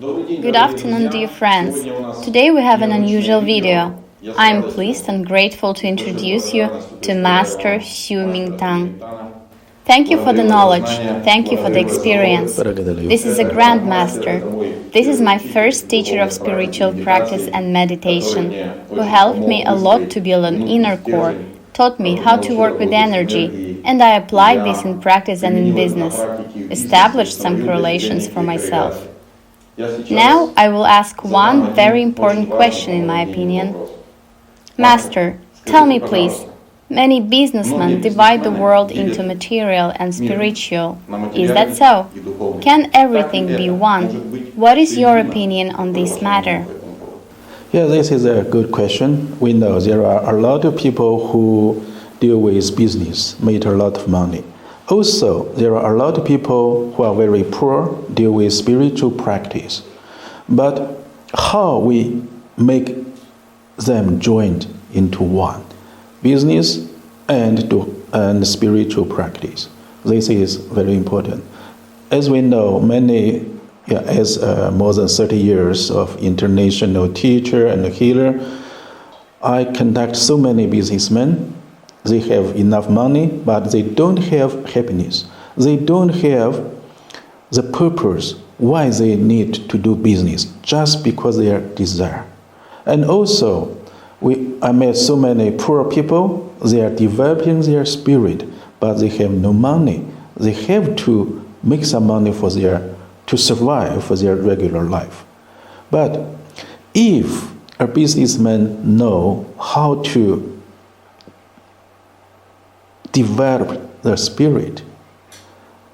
Good afternoon, dear friends. Today we have an unusual video. I am pleased and grateful to introduce you to Master Xu Mingtang. Thank you for the knowledge. Thank you for the experience. This is a Grand Master. This is my first teacher of spiritual practice and meditation, who helped me a lot to build an inner core, taught me how to work with energy, and I applied this in practice and in business, established some correlations for myself. Now I will ask one very important question in my opinion. Master, tell me please, many businessmen divide the world into material and spiritual. Is that so? Can everything be one? What is your opinion on this matter? Yeah, this is a good question. We know there are a lot of people who deal with business, make a lot of money. Also, there are a lot of people who are very poor, deal with spiritual practice. But how we make them joined into one, business and spiritual practice. This is very important. As we know, more than 30 years of international teacher and healer, I contact so many businessmen. They have enough money, but they don't have happiness. They don't have the purpose why they need to do business, just because they are desire. And also, I met so many poor people. They are developing their spirit, but they have no money. They have to make some money to survive for their regular life. But if a businessman know how to develop their spirit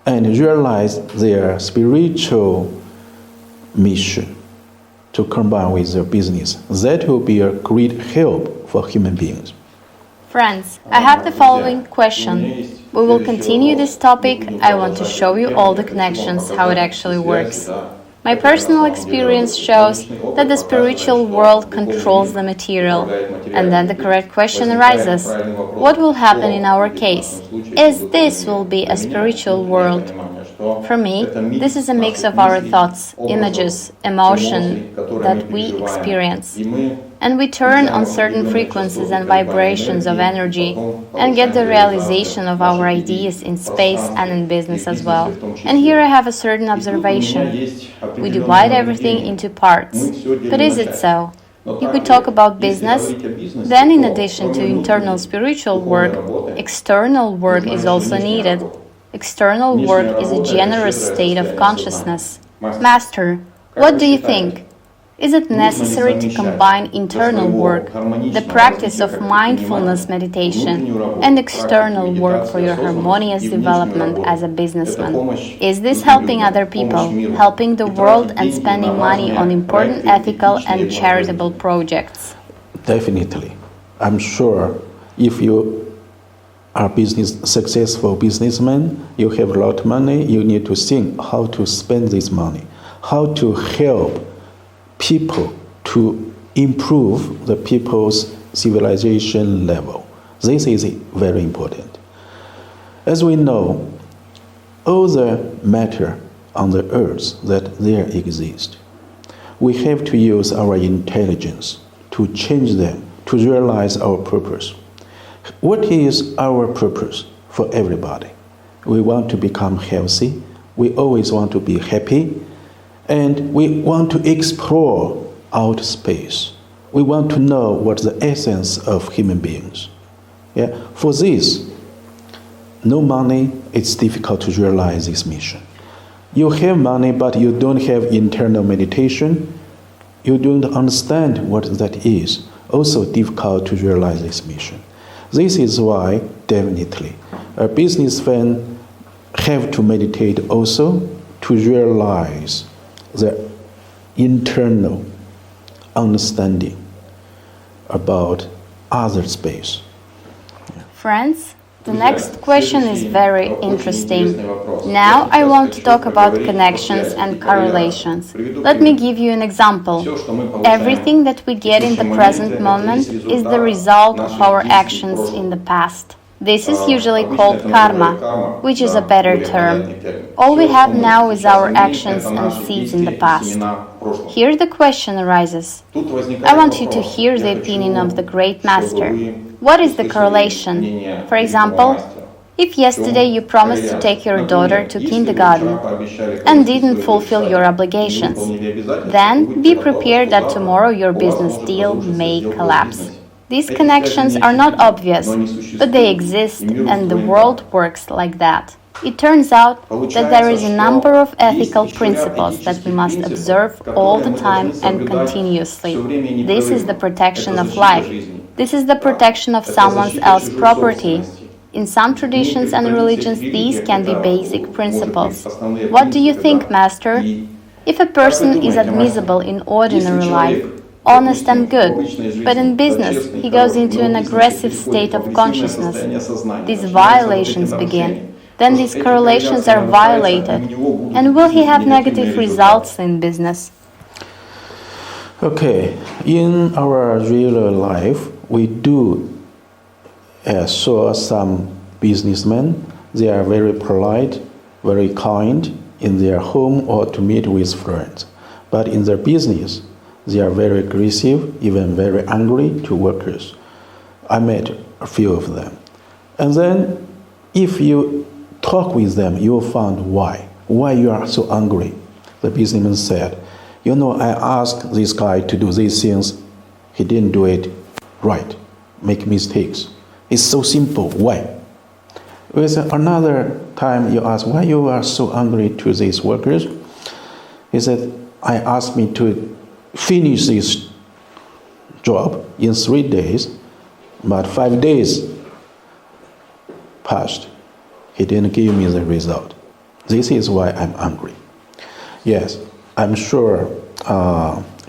and realize their spiritual mission to combine with their business, that will be a great help for human beings. Friends, I have the following question. We will continue this topic. I want to show you all the connections, how it actually works. My personal experience shows that the spiritual world controls the material. And then the correct question arises. What will happen in our case? As this will be a spiritual world. For me, this is a mix of our thoughts, images, emotion that we experience. And we turn on certain frequencies and vibrations of energy and get the realization of our ideas in space and in business as well. And here I have a certain observation. We divide everything into parts. But is it so? If we talk about business, then in addition to internal spiritual work, external work is also needed. External work is a generous state of consciousness. Master, what do you think? Is it necessary to combine internal work, the practice of mindfulness meditation, and external work for your harmonious development as a businessman? Is this helping other people, helping the world and spending money on important ethical and charitable projects? Definitely. I'm sure if you are successful businessman, you have a lot of money, you need to think how to spend this money, how to help people to improve the people's civilization level. This is very important. As we know, all the matter on the earth that there exist, we have to use our intelligence to change them, to realize our purpose. What is our purpose for everybody? We want to become healthy, we always want to be happy, and we want to explore outer space. We want to know what's the essence of human beings. Yeah? For this, no money, it's difficult to realize this mission. You have money, but you don't have internal meditation. You don't understand what that is. Also difficult to realize this mission. This is why, definitely, a businessman have to meditate also to realize the internal understanding about other space. Friends, the next question is very interesting. Now I want to talk about connections and correlations. Let me give you an example. Everything that we get in the present moment is the result of our actions in the past. This is usually called karma, which is a better term. All we have now is our actions and seeds in the past. Here the question arises. I want you to hear the opinion of the great master. What is the correlation? For example, if yesterday you promised to take your daughter to kindergarten and didn't fulfill your obligations, then be prepared that tomorrow your business deal may collapse. These connections are not obvious, but they exist, and the world works like that. It turns out that there is a number of ethical principles that we must observe all the time and continuously. This is the protection of life. This is the protection of someone else's property. In some traditions and religions, these can be basic principles. What do you think, Master? If a person is admissible in ordinary life, honest and good, but in business he goes into an aggressive state of consciousness, these violations begin. Then these correlations are violated, and will he have negative results in business? Okay, in our real life, we do saw some businessmen. They are very polite, very kind in their home or to meet with friends. But in their business, they are very aggressive, even very angry to workers. I met a few of them. And then if you talk with them, you will find why. Why you are so angry. The businessman said, I asked this guy to do these things. He didn't do it right, make mistakes. It's so simple. Why? With another time you ask, why you are so angry to these workers? He said, I asked me to finish this job in 3 days, but 5 days passed. He didn't give me the result. This is why I'm angry. Yes, I'm sure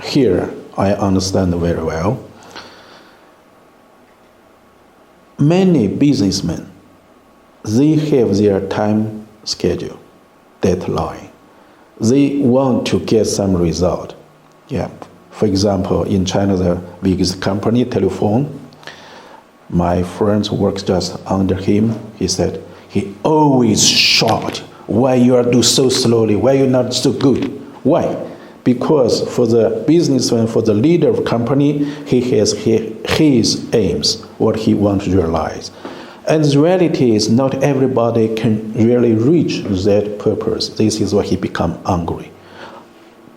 here I understand very well. Many businessmen, they have their time schedule, deadline. They want to get some result. Yeah. For example, in China, the biggest company, telephone, my friend works just under him. He said, he always shocked, why you are doing so slowly, why you not so good? Why? Because for the businessman, for the leader of company, he has his aims, what he wants to realize. And the reality is not everybody can really reach that purpose. This is why he become angry.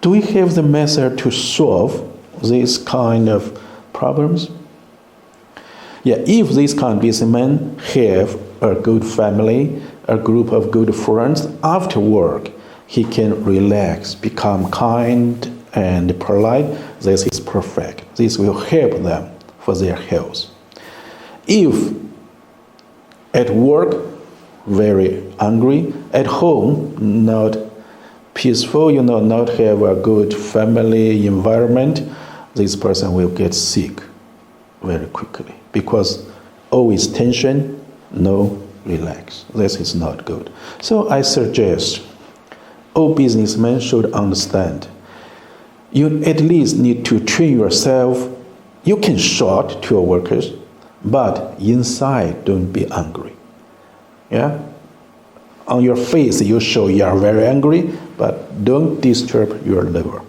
Do we have the method to solve these kind of problems? Yeah, if this kind of businessman have a good family, a group of good friends, after work, he can relax, become kind and polite. This is perfect. This will help them for their health. If at work, very angry, at home, not peaceful, not have a good family environment, this person will get sick very quickly because always tension, no relax. This is not good. So I suggest all businessmen should understand. You at least need to train yourself. You can shout to your workers, but inside don't be angry. Yeah? On your face you show you are very angry, but don't disturb your liver.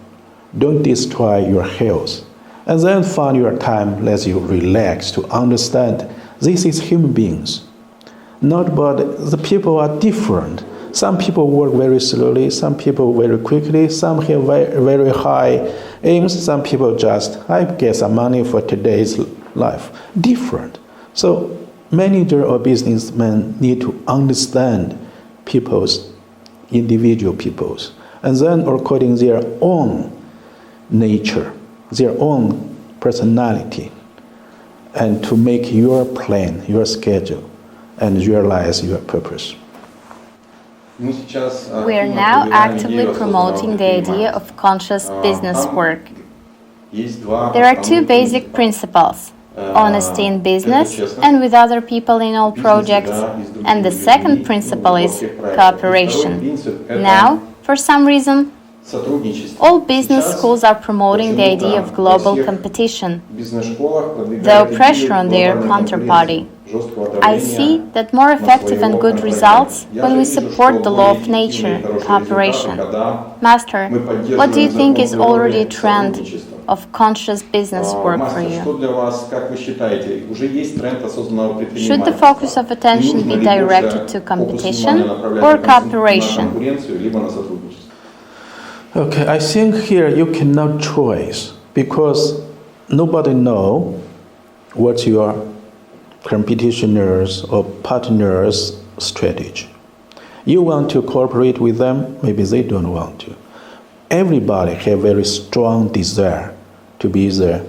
Don't destroy your health. And then find your time, let you relax to understand this is human beings. Not but the people are different. Some people work very slowly, some people very quickly, some have very, very high aims, some people just, I get some money for today's life. Different. So manager or businessmen need to understand people's, individual people's, and then according their own nature, their own personality, and to make your plan, your schedule, and realize your purpose. We are now actively promoting the idea of conscious business work. There are two basic principles: honesty in business and with other people in all projects, and the second principle is cooperation. Now, for some reason, All business schools are promoting the idea of global competition, though pressure on their counterparty. I see that more effective and good results when we support the law of nature, cooperation. Master, what do you think is already a trend of conscious business work for you? Should the focus of attention be directed to competition or cooperation? Okay, I think here you cannot choose because nobody know what your competitors or partners' strategy. You want to cooperate with them, maybe they don't want to. Everybody have very strong desire to be the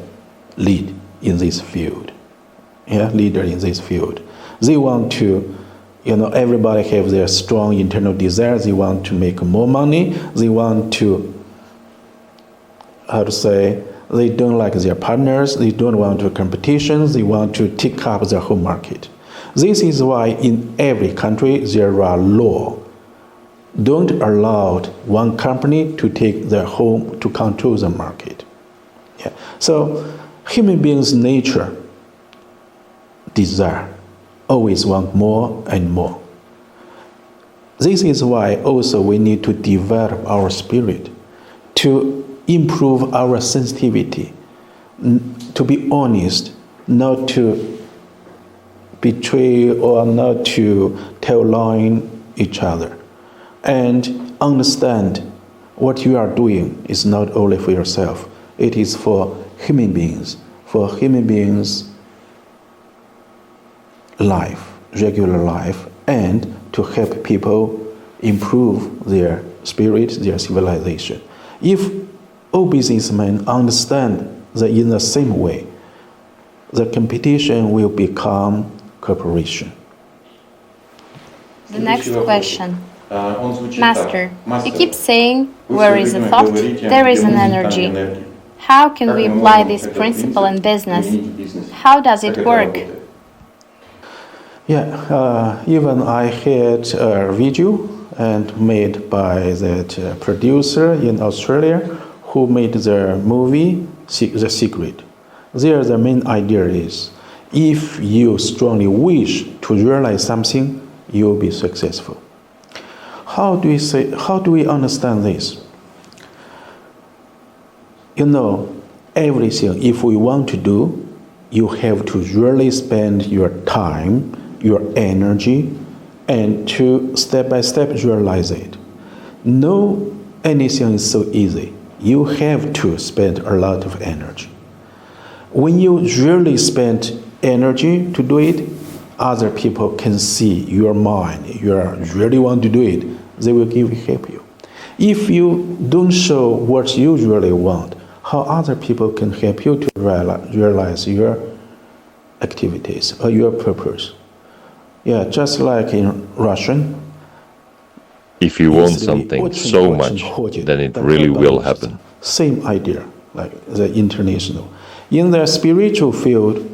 lead in this field. Leader in this field. They want to, everybody have their strong internal desire. They want to make more money. They want to, they don't like their partners. They don't want to competitions. They want to take up the whole market. This is why in every country there are laws. Don't allow one company to take the whole, to control the market. So human beings' nature, desire, always want more and more. This is why also we need to develop our spirit, to improve our sensitivity, to be honest, not to betray or not to tell lying each other, and understand what you are doing is not only for yourself, it is for human beings, life, regular life, and to help people improve their spirit, their civilization. If all businessmen understand that in the same way, the competition will become cooperation. The next question. Master, you keep saying, where is a thought, there is an energy. How can we apply this principle in business? How does it work? Even I had a video and made by that producer in Australia who made the movie The Secret. There the main idea is, if you strongly wish to realize something, you will be successful. How do we understand this? Everything, if we want to do, you have to really spend your time, your energy, and to step by step realize it. No, anything is so easy. You have to spend a lot of energy. When you really spend energy to do it, other people can see your mind, you really want to do it, they will help you. If you don't show what you really want, how other people can help you to realize your activities or your purpose? Just like in Russian. If you want something so much, then it really will happen. Same idea, like the international. In the spiritual field,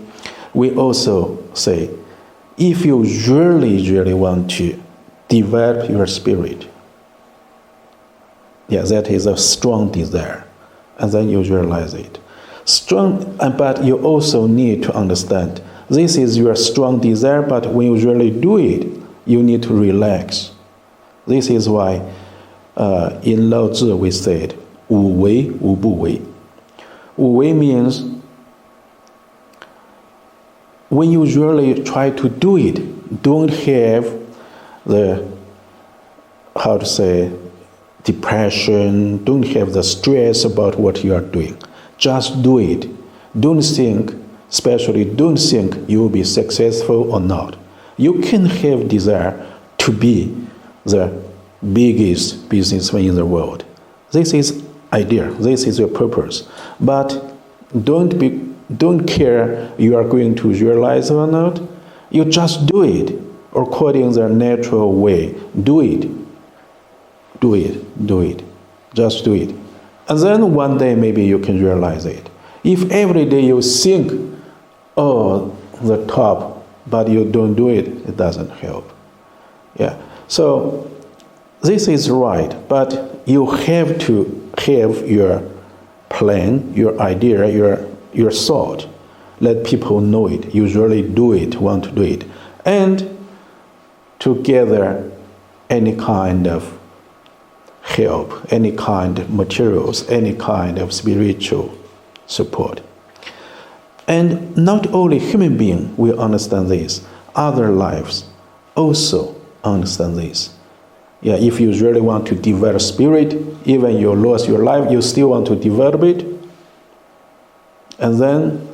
we also say, if you really want to develop your spirit, that is a strong desire, and then you realize it. But you also need to understand, this is your strong desire, but when you really do it, you need to relax. This is why in Lao Tzu we said, 无为无不为. 无为 means when you really try to do it, don't have the, depression, don't have the stress about what you are doing. Just do it. Don't think you will be successful or not. You can have desire to be the biggest businessman in the world. This is idea. This is your purpose. But don't care you are going to realize or not. You just do it according to the natural way. Do it. Just do it. And then one day maybe you can realize it. If every day you think, the top, but you don't do it, it doesn't help. So this is right, but you have to have your plan, your idea, your thought. Let people know it. You really do it, want to do it. And to gather any kind of help, any kind of materials, any kind of spiritual support. And not only human beings will understand this, other lives also understand this. Yeah, if you really want to develop spirit, even you lost your life, you still want to develop it. And then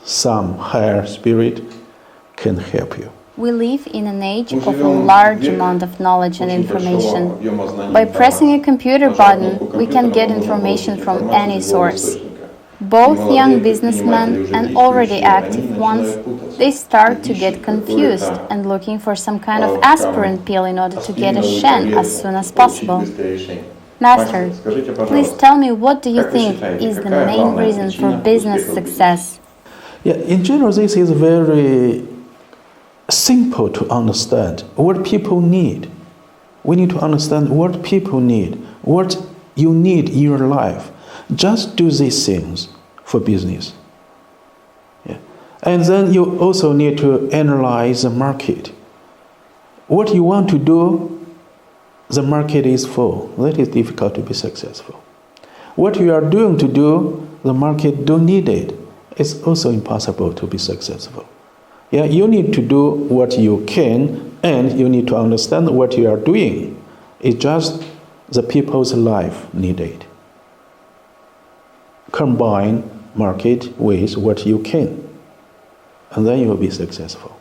some higher spirit can help you. We live in an age of a large amount of knowledge and information. By pressing a computer button, we can get information from any source. Both young businessmen and already active ones, they start to get confused and looking for some kind of aspirin pill in order to get a Shen as soon as possible. Master, please tell me, what do you think is the main reason for business success? Yeah, in general, this is very simple to understand. What people need. We need to understand what people need, what you need in your life. Just do these things for business. Yeah. And then you also need to analyze the market. What you want to do, the market is full. That is difficult to be successful. What you are doing to do, the market don't need it. It's also impossible to be successful. Yeah, you need to do what you can, and you need to understand what you are doing. It's just the people's life need it. Combine market with what you can, and then you will be successful.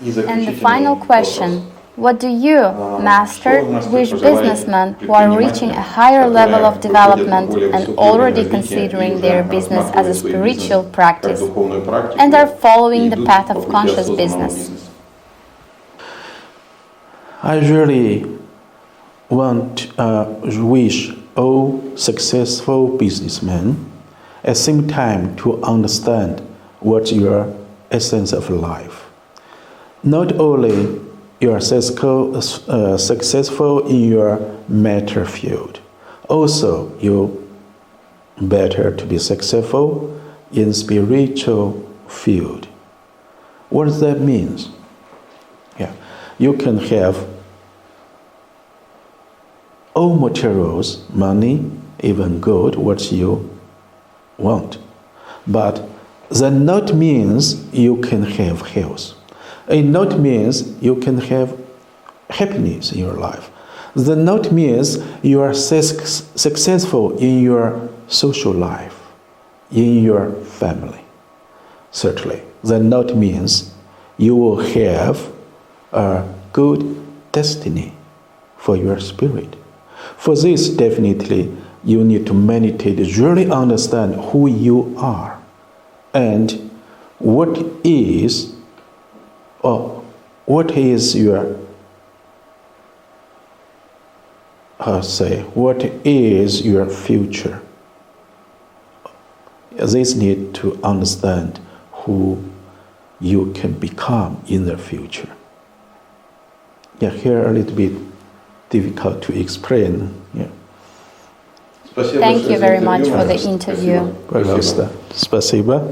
And the final question. What do you, Master, wish businessmen who are reaching a higher level of development and already considering their business as a spiritual practice and are following the path of conscious business? I really wish all successful businessmen at the same time to understand what's your essence of life. Not only you are successful in your matter field. Also, you better to be successful in spiritual field. What does that mean? Yeah, you can have all materials, money, even gold, what you want. But that not means you can have health. It not means you can have happiness in your life. That not means you are successful in your social life, in your family. Certainly, that not means you will have a good destiny for your spirit. For this, definitely, you need to meditate, really understand who you are and what is your what is your future? This need to understand who you can become in the future. Yeah, here a little bit difficult to explain. Yeah. Thank you very much for the interview. Пожалуйста. Спасибо.